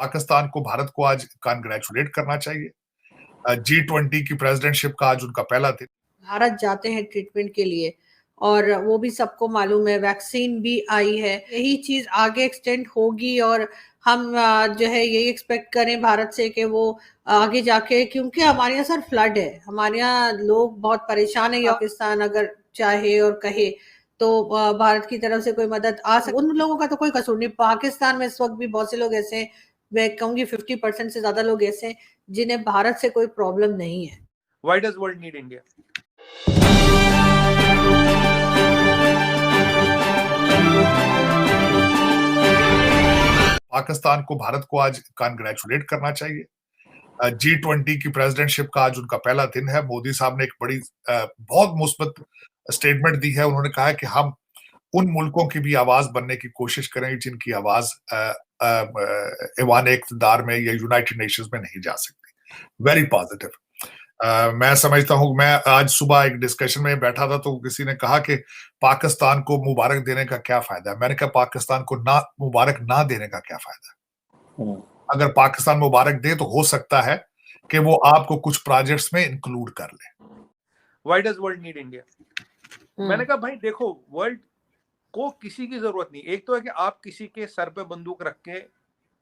पाकिस्तान को भारत को आज कांग्रेचुलेट करना चाहिए। G20 की प्रेसिडेंटशिप का आज उनका पहला दिन। भारत जाते हैं ट्रीटमेंट के लिए और वो भी सबको मालूम है, वैक्सीन भी आई है। यही चीज आगे एक्सटेंड होगी और हम जो है यही एक्सपेक्ट करें भारत से कि वो आगे जाके, क्योंकि हमारे यहाँ सर फ्लड है, हमारे यहाँ लोग बहुत परेशान है। पाकिस्तान अगर चाहे और कहे तो भारत की तरफ से कोई मदद आ सके। उन लोगों का तो कोई कसूर नहीं। पाकिस्तान में इस वक्त भी बहुत से लोग ऐसे हैं, मैं कहूंगी 50% से ज्यादा लोग ऐसे हैं जिन्हें भारत से कोई प्रॉब्लम नहीं है। Why does world need India? Pakistan को भारत को आज कांग्रेचुलेट करना चाहिए। G20 की प्रेसिडेंटशिप का आज उनका पहला दिन है। मोदी साहब ने एक बड़ी बहुत मुस्बत स्टेटमेंट दी है। उन्होंने कहा है कि हम उन मुल्कों की भी आवाज बनने की कोशिश करेंगे जिनकी आवाज ऐवान इक़्तिदार में या यूनाइटेड नेशंस में नहीं जा सकती। Very positive. मैं समझता हूं, मैं आज सुबह एक डिस्कशन में बैठा था तो किसी ने कहा कि पाकिस्तान को मुबारक देने का क्या फायदा। मैंने कहा पाकिस्तान को ना मुबारक ना देने का क्या फायदा। अगर पाकिस्तान मुबारक दे तो हो सकता है कि वो आपको कुछ प्रोजेक्ट्स में इंक्लूड कर ले। Why does world need India? मैंने कहा भाई देखो, वर्ल्ड को किसी की जरूरत नहीं। एक तो है कि आप किसी के सर पे बंदूक रख के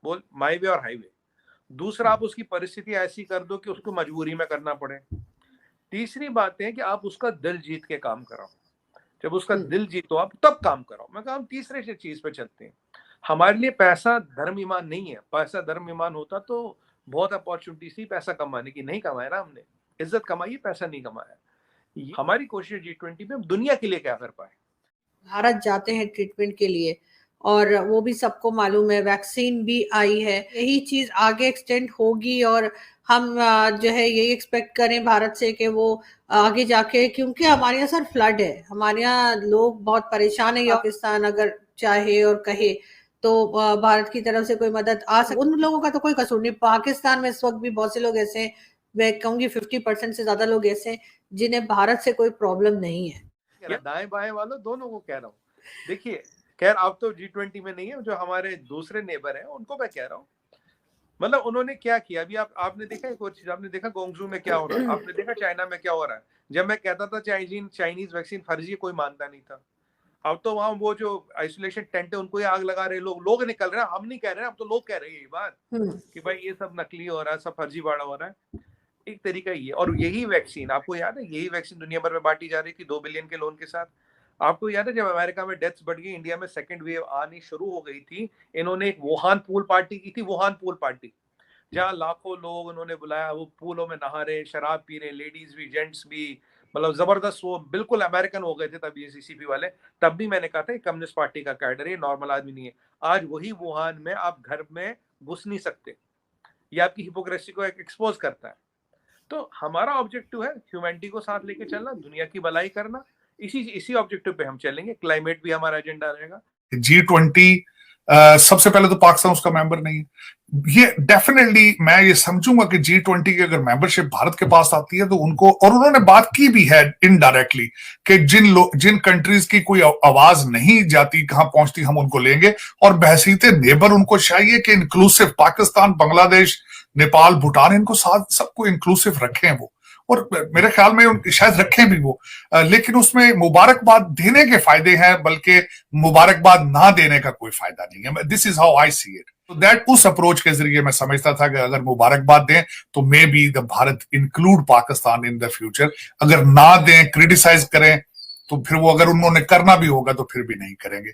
बोल माई वे और हाईवे। दूसरा, आप उसकी परिस्थिति ऐसी कर दो कि उसको मजबूरी में करना पड़े। तीसरी बात है कि आप उसका दिल जीत के काम कराओ। जब उसका दिल जीतो आप तब काम कराओ। मैं कहा हम तीसरे से चीज पे चलते हैं। हमारे लिए पैसा धर्म ईमान नहीं है। पैसा धर्म ईमान होता तो बहुत अपॉर्चुनिटी थी पैसा कमाने की। नहीं कमाया ना हमने। इज्जत कमाई, पैसा नहीं कमाया। हमारी कोशिश G20 में दुनिया के लिए क्या कर पाए। भारत जाते हैं ट्रीटमेंट के लिए और वो भी सबको मालूम है, वैक्सीन भी आई है। यही चीज आगे एक्सटेंड होगी और हम जो है यही एक्सपेक्ट करें भारत से कि वो आगे जाके, क्योंकि हमारे यहाँ सर फ्लड है, हमारे यहाँ लोग बहुत परेशान है। पाकिस्तान अगर चाहे और कहे तो भारत की तरफ से कोई मदद आ सके। उन लोगों का तो कोई कसूर नहीं। पाकिस्तान में इस वक्त भी बहुत से लोग ऐसे हैं, मैं कहूंगी 50% से ज्यादा लोग ऐसे हैं जिन्हें भारत से कोई प्रॉब्लम नहीं है। दाएं बाएं वालों दोनों को कह रहा हूँ। देखिए, खैर अब तो G20 में नहीं है, जो हमारे दूसरे नेबर हैं उनको मैं कह रहा हूँ। मतलब उन्होंने क्या किया अभी आपने देखा एक और चीज, आपने देखा गोंगजू में क्या हो रहा है, आपने देखा चाइना में क्या हो रहा है। जब मैं कहता था चाइनीज वैक्सीन फर्जी है, कोई मानता नहीं था। अब तो वहां वो जो आइसोलेशन टेंट है उनको ही आग लगा रहे लोग निकल रहे हैं। हम नहीं कह रहे हैं, अब तो लोग कह रहे हैं ये बात कि भाई ये सब नकली हो रहा है, सब फर्जीवाड़ा हो रहा है। एक तरीका ये, और यही वैक्सीन आपको याद है, यही वैक्सीन दुनिया भर में बांटी जा रही थी 2 बिलियन के लोन के साथ। आपको याद है जब अमेरिका में डेथ्स बढ़ गई, इंडिया में सेकंड वेव आनी शुरू हो गई थी, इन्होंने एक वुहान पूल पार्टी की थी। वुहान पूल पार्टी, जहां लाखों लोग उन्होंने बुलाया, वो पूलों में नहा रहे, शराब पी रहे, लेडीज भी जेंट्स भी, मतलब जबरदस्त। वो बिल्कुल अमेरिकन हो गए थे तब ये CCP वाले। तब भी मैंने कहा था कम्युनिस्ट पार्टी का कैडर, ये नॉर्मल आदमी नहीं है। आज वही वुहान में आप घर में घुस नहीं सकते। ये आपकी हिपोक्रेसी को एक्सपोज करता है। तो हमारा ऑब्जेक्टिव है ह्यूमैनिटी को साथ लेके चलना, दुनिया की भलाई करना। इसी ऑब्जेक्टिव पे हम चलेंगे। क्लाइमेट भी हमारा एजेंडा रहेगा। G20 सबसे पहले तो पाकिस्तान उसका मेंबर नहीं है। ये डेफिनेटली मैं ये समझूंगा कि G20 की अगर मेंबरशिप भारत के पास आती है तो उनको, और उन्होंने बात की भी है इनडायरेक्टली कि जिन कंट्रीज की कोई आवाज नहीं जाती, कहां पहुंचती, हम उनको लेंगे। और बहसीते नेबर उनको चाहिए कि इंक्लूसिव पाकिस्तान, बांग्लादेश, नेपाल, भूटान, इनको साथ सबको इंक्लूसिव रखें वो। और मेरे ख्याल में शायद रखें भी वो। लेकिन उसमें मुबारकबाद देने के फायदे हैं, बल्कि मुबारकबाद ना देने का कोई फायदा नहीं है। This is how I see it. तो दैट उस अप्रोच के जरिए मैं समझता था कि अगर मुबारकबाद दें तो may be the Bharat include Pakistan in the future. अगर ना दें, क्रिटिसाइज करें, तो फिर वो, अगर उन्होंने करना भी होगा तो फिर भी नहीं करेंगे।